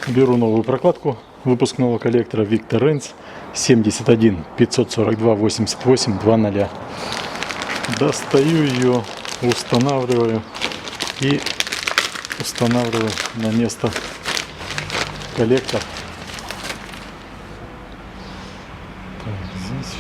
Беру новую прокладку выпускного коллектора Victor Rens 71 542 88 00. Достаю ее, устанавливаю и устанавливаю на место коллектор. Так, здесь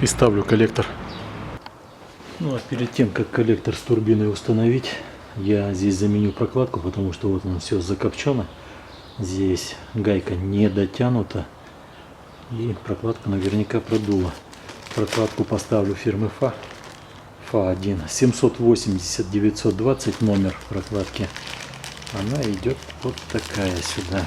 и ставлю коллектор. Ну а перед тем, как коллектор с турбиной установить, я здесь заменю прокладку, потому что вот он все закопчено. Здесь гайка не дотянута и прокладка наверняка продула. Прокладку поставлю фирмы ФА1 780 920 номер прокладки. Она идет вот такая сюда.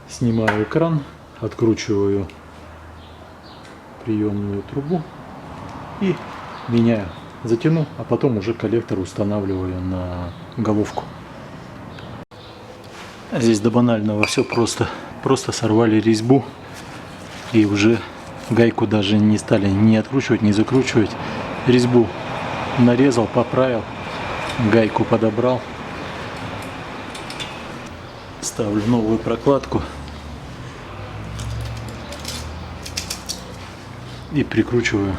Снимаю экран, откручиваю приемную трубу и меняю. Затяну, а потом уже коллектор устанавливаю на головку. Здесь до банального все просто. Просто сорвали резьбу и уже гайку даже не стали ни откручивать, ни закручивать. Резьбу нарезал, поправил, гайку подобрал. Ставлю новую прокладку и прикручиваю.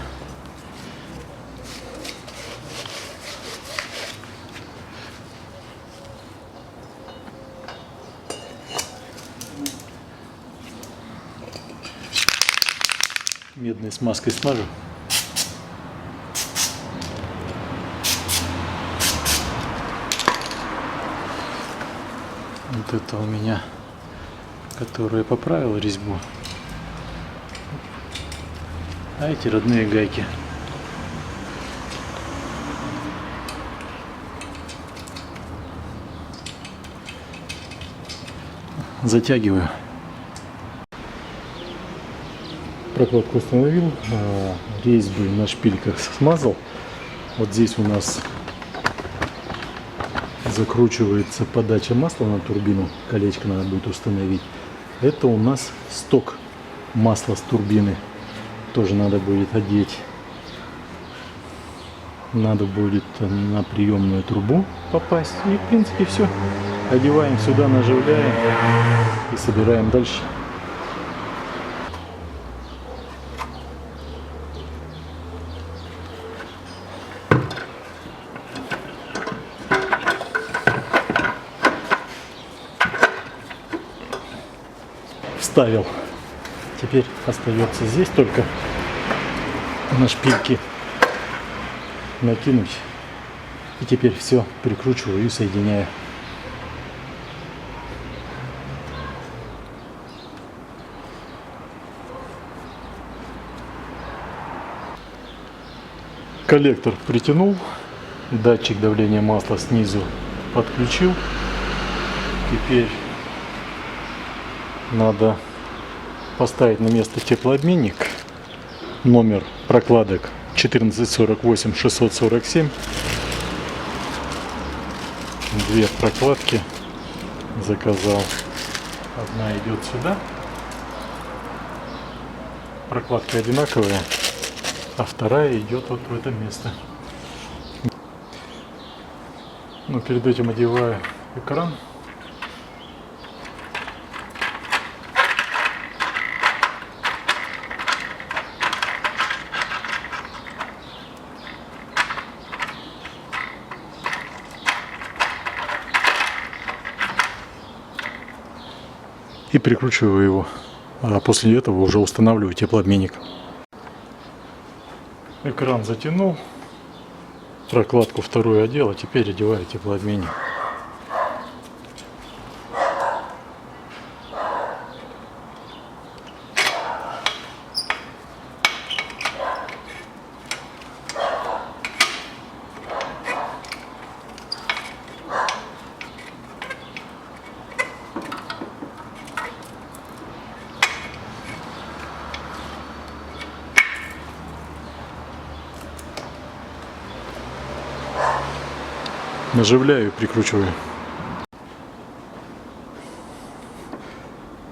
Медной смазкой смажу. Вот это у меня, которая поправила резьбу. А эти родные гайки. Затягиваю. Прокладку установил, резьбы на шпильках смазал. Вот здесь у нас закручивается подача масла на турбину. Колечко надо будет установить. Это у нас сток масла с турбины. Тоже надо будет одеть. Надо будет на приемную трубу попасть. И в принципе все. Одеваем сюда, наживляем и собираем дальше. Вставил. Теперь остается здесь только на шпильки накинуть. И теперь все прикручиваю и соединяю. Коллектор притянул, датчик давления масла снизу подключил. Теперь надо поставить на место теплообменник. Номер прокладок 1448 647. Две прокладки заказал. Одна идет сюда. Прокладки одинаковые, а вторая идет вот в это место. Но перед этим одеваю экран. И прикручиваю его, а после этого уже устанавливаю теплообменник. Экран затянул, прокладку вторую одел, а теперь одеваю теплообменник. Наживляю и прикручиваю.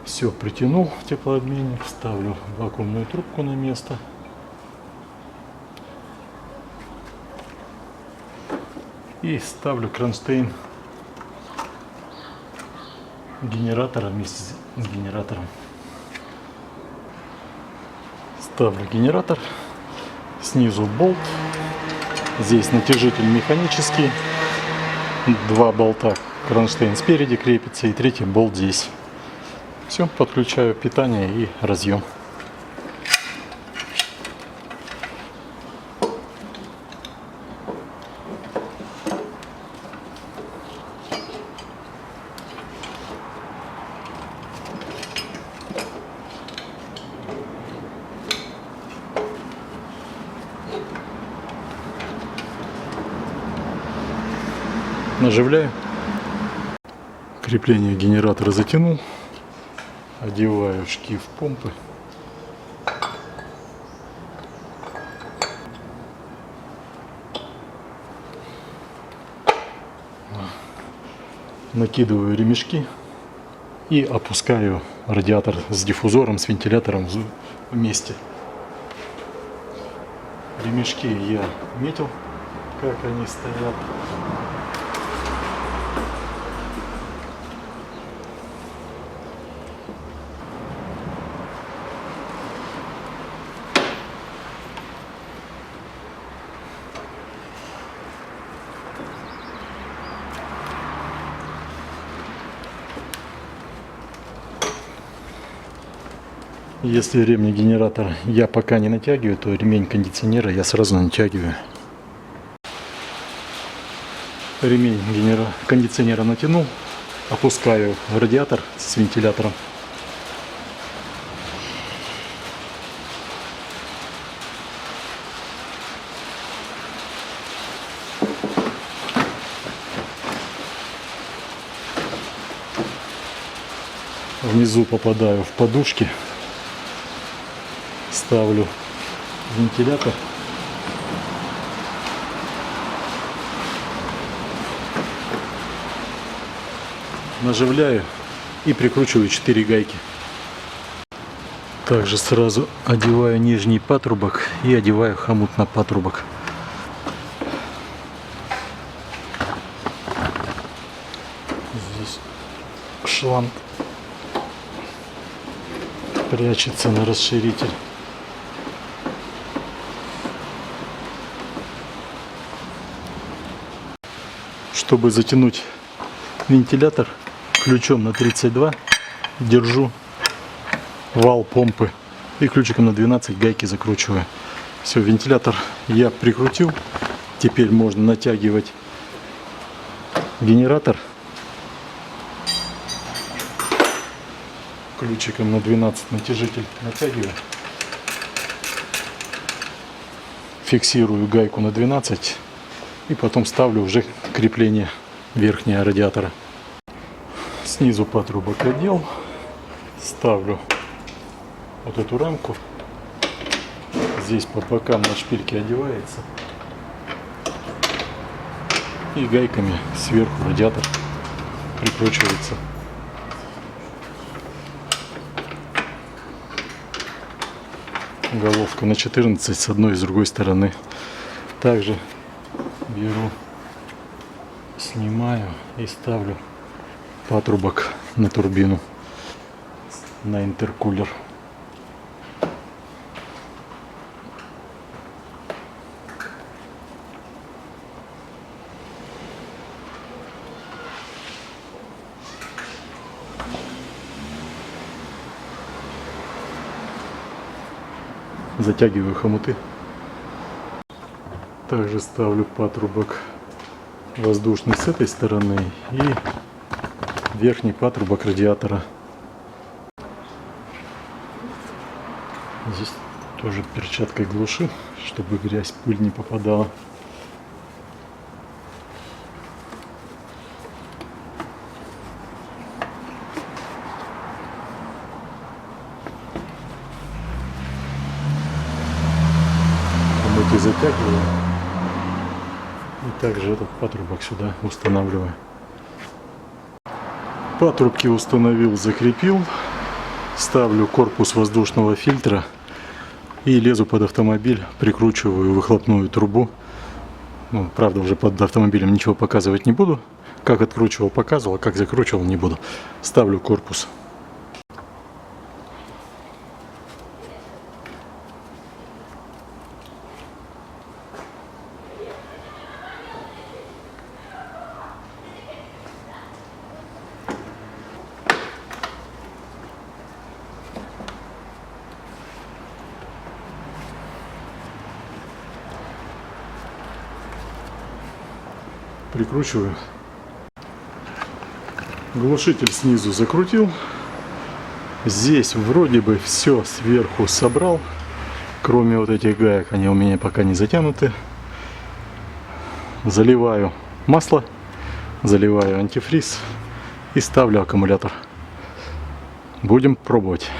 Все, притянул теплообменник, ставлю вакуумную трубку на место. И ставлю кронштейн генератора вместе с генератором. Ставлю генератор, снизу болт, здесь натяжитель механический, 2 болта, кронштейн спереди крепится и третий болт здесь. Все, подключаю питание и разъем. Наживляю. Крепление генератора затянул. Одеваю шкив помпы. Накидываю ремешки и опускаю радиатор с диффузором, с вентилятором вместе. Ремешки я метил, как они стоят. Если ремни генератора я пока не натягиваю, то ремень кондиционера я сразу натягиваю. Ремень кондиционера натянул, опускаю радиатор с вентилятором. Внизу попадаю в подушки. Ставлю вентилятор. Наживляю и прикручиваю 4 гайки. Также сразу одеваю нижний патрубок и одеваю хомут на патрубок. Здесь шланг прячется на расширитель. Чтобы затянуть вентилятор, ключом на 32 держу вал помпы и ключиком на 12 гайки закручиваю. Все, вентилятор я прикрутил. Теперь можно натягивать генератор. Ключиком на 12 натяжитель натягиваю. Фиксирую гайку на 12 и потом ставлю уже крепление верхнего радиатора. Снизу патрубок одел, ставлю вот эту рамку. Здесь по бокам на шпильке одевается и гайками сверху радиатор прикручивается. Головка на 14 с одной и с другой стороны. Также беру, снимаю и ставлю патрубок на турбину, на интеркулер. Затягиваю хомуты. Также ставлю патрубок воздушный с этой стороны и верхний патрубок радиатора. Здесь тоже перчаткой глушу, чтобы грязь, пыль не попадала. Хомуты затягиваю И также этот патрубок сюда устанавливаю. Патрубки установил, закрепил. Ставлю корпус воздушного фильтра и лезу под автомобиль, прикручиваю выхлопную трубу. Ну, правда, уже под автомобилем ничего показывать не буду. Как откручивал, показывал, как закручивал, не буду. Ставлю корпус. Прикручиваю. Глушитель снизу закрутил. Здесь вроде бы все сверху собрал, кроме вот этих гаек, они у меня пока не затянуты. Заливаю масло, заливаю антифриз и ставлю аккумулятор. Будем пробовать.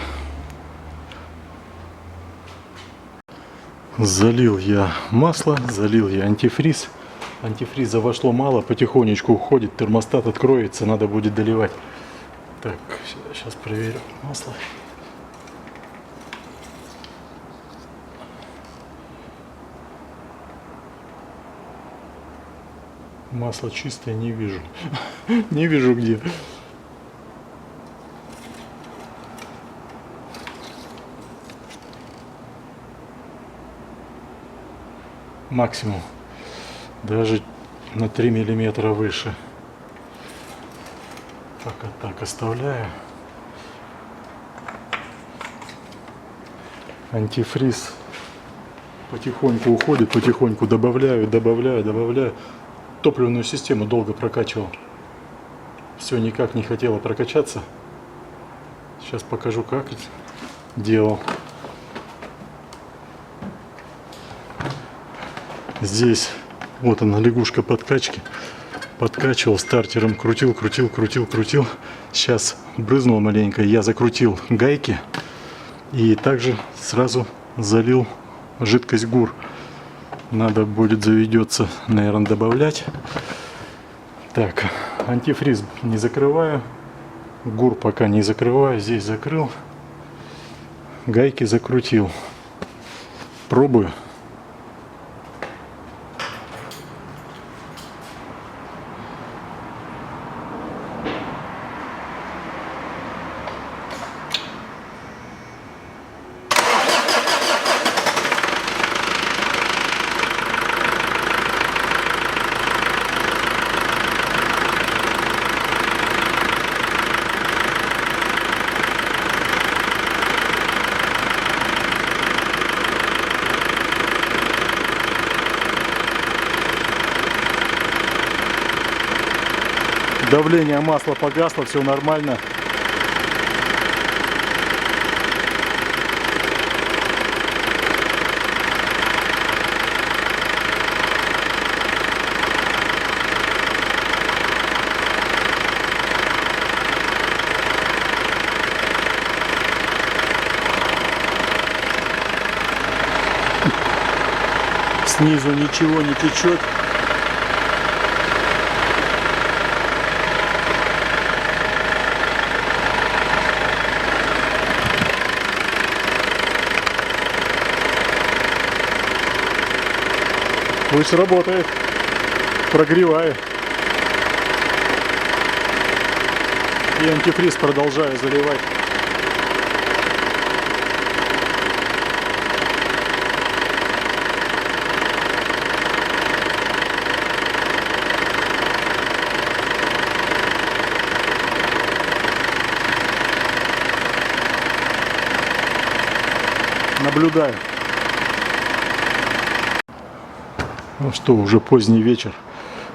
Залил я масло, залил я антифриз. Антифриза вошло мало, потихонечку уходит, термостат откроется, надо будет доливать. Так, сейчас проверю масло. Масло чистое, не вижу. Не вижу где. Максимум. Даже на 3 миллиметра выше. Так оставляю. Антифриз потихоньку уходит, потихоньку добавляю. Топливную систему долго прокачивал. Все никак не хотело прокачаться. Сейчас покажу, как это делал. Здесь вот она, лягушка подкачки. Подкачивал стартером, крутил. Сейчас брызнул маленько. Я закрутил гайки и также сразу залил жидкость ГУР. Надо будет, заведется, наверное, добавлять. Так, антифриз не закрываю. ГУР пока не закрываю. Здесь закрыл. Гайки закрутил. Пробую. Давление масла погасло, все нормально. Снизу ничего не течет. Пусть работает, прогреваю. И антифриз продолжаю заливать. Наблюдаю. Ну что, уже поздний вечер.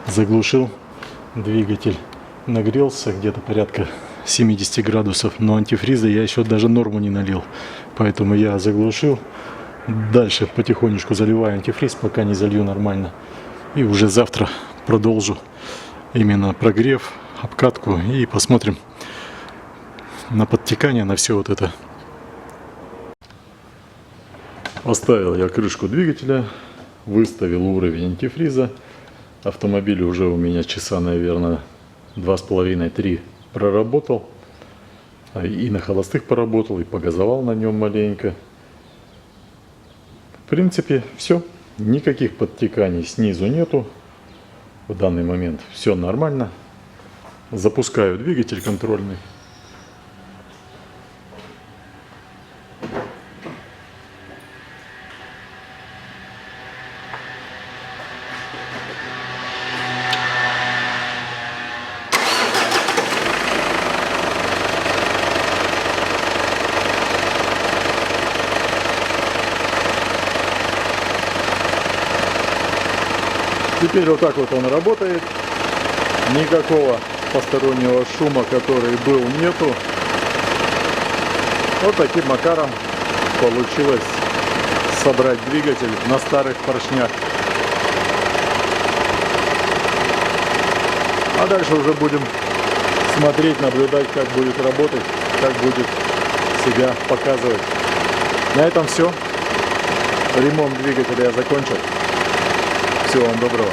Заглушил двигатель. Нагрелся где-то порядка 70 градусов. Но антифриза я еще даже норму не налил. Поэтому я заглушил. Дальше потихонечку заливаю антифриз, пока не залью нормально. И уже завтра продолжу именно прогрев, обкатку. И посмотрим на подтекание, на все вот это. Поставил я крышку двигателя. Выставил уровень антифриза. Автомобиль уже у меня часа, наверное, 2,5-3 проработал. И на холостых поработал, и погазовал на нем маленько. В принципе, все. Никаких подтеканий снизу нету. В данный момент все нормально. Запускаю двигатель контрольный. Теперь вот так вот он работает. Никакого постороннего шума, который был, нету. Вот таким макаром получилось собрать двигатель на старых поршнях. А дальше уже будем смотреть, наблюдать, как будет работать, как будет себя показывать. На этом все. Ремонт двигателя я закончил. Всего вам доброго.